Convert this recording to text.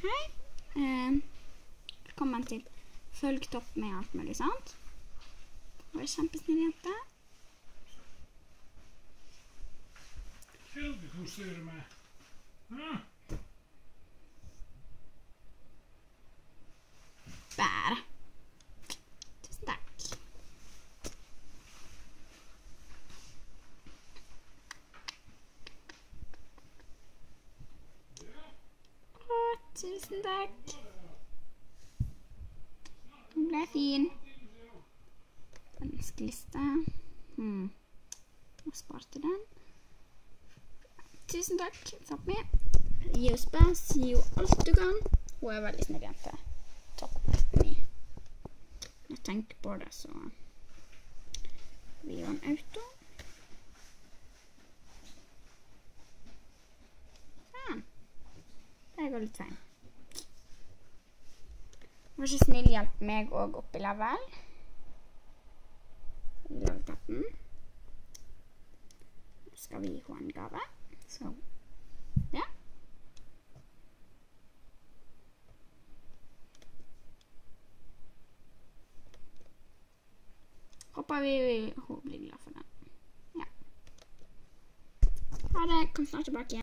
Hei. Velkommen til Følg Topp med alt mulig, sant? Det var en kjempesnill jente. Heldig koser du med. Bære. Tusen takk. Tusen takk. Den ble fin. Ønskeliste. Jeg sparte den. Tusen takk, Topp med. Gi oss bare, si jo alt du kan. Hun er veldig snill jente. Topp 9. Når jeg tenker på det, så vi gjør en auto. Sånn. Det går litt feil. Vær så snill, hjelp meg og opp i level. I level 13. Nå skal vi gi henne en gave. Så, ja. Håper hun blir glad for den. Ja. Ha det, kom snart tilbake igjen.